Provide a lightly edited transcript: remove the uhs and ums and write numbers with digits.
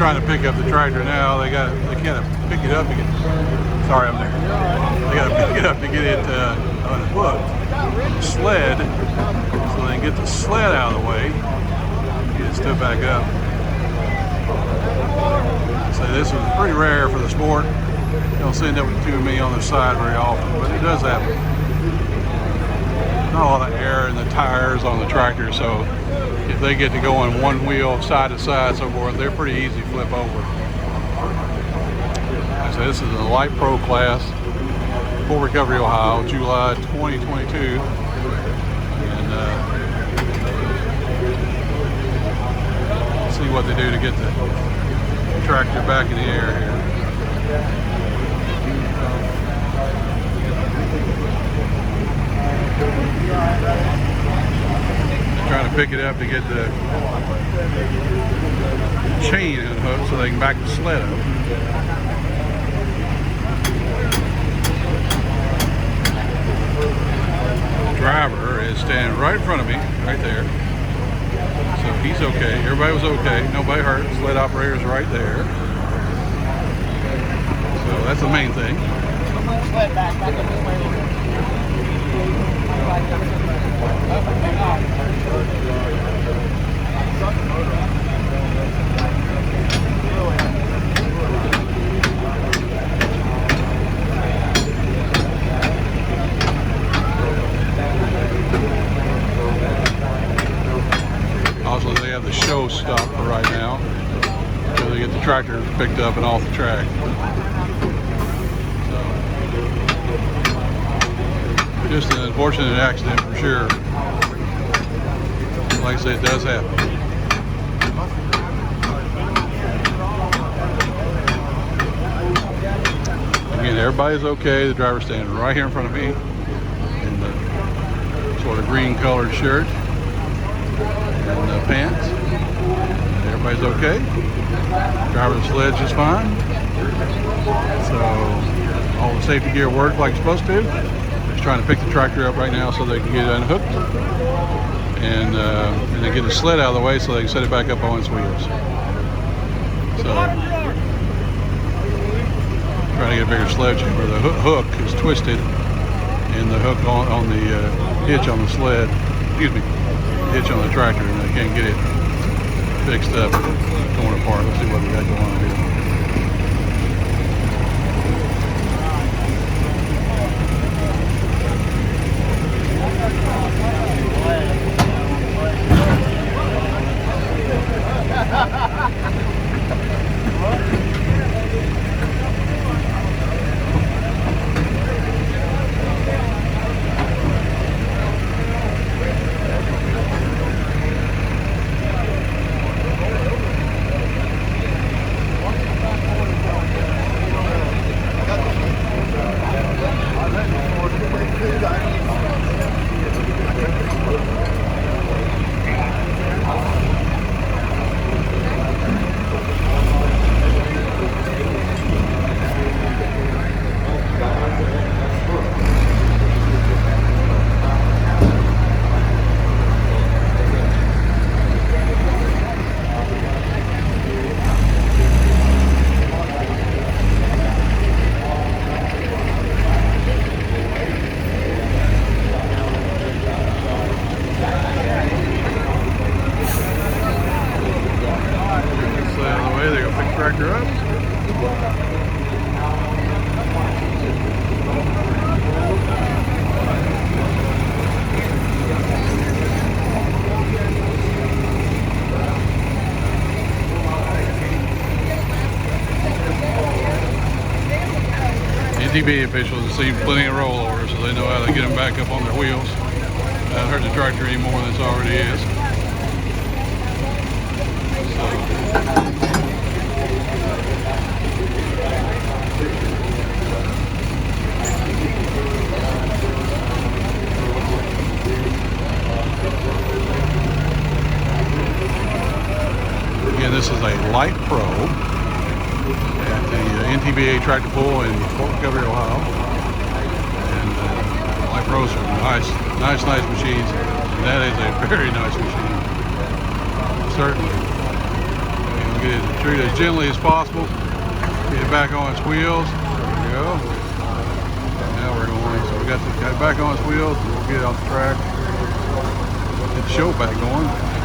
trying to pick up the tractor now. They can't pick it up to get. Sorry, I'm there. They got to pick it up to get it unhooked. Sled, so they can get the sled out of the way. Get it stood back up. So this is pretty rare for the sport. You don't see that with two of me on the side very often, but it does happen. Not a lot of air in the tires on the tractor, so if they get to go on one wheel side to side so forth, they're pretty easy to flip over. So this is a light pro class, Fort Recovery, Ohio, July 2022. And see what they do to get the tractor back in the air here. Trying to pick it up to get the chain unhooked so they can back the sled up. The driver is standing right in front of me, right there. So he's okay. Everybody was okay. Nobody hurt. Sled operator's right there. So that's the main thing. Sled back up this way. Also, they have the show stop for right now until they get the tractor picked up and off the track. Just an unfortunate accident for sure. Like I say, it does happen. Again, everybody's okay. The driver's standing right here in front of me in the sort of green colored shirt and the pants. Everybody's okay. Driver of the sled's just fine. So all the safety gear worked like it's supposed to. Trying to pick the tractor up right now so they can get it unhooked and then get the sled out of the way so they can set it back up on its wheels. So trying to get a bigger sledgehammer. The hook is twisted and the hook on the hitch on the sled, excuse me, hitch on the tractor, and they can't get it fixed up, torn apart. Let's see what we got going on here. Tractor up. NTPA officials have seen plenty of rollovers, so they know how to get them back up on their wheels. Not hurt the tractor any more than it already is. Again, this is a light pro at the NTPA tractor pull in Fort Recovery, Ohio. And light pros are nice machines. And that is a very nice machine. Certainly. And get it treated as gently as possible. Get it back on its wheels. There we go. Now we're going. So we got it back on its wheels. We'll get it off the track. Get the show back going.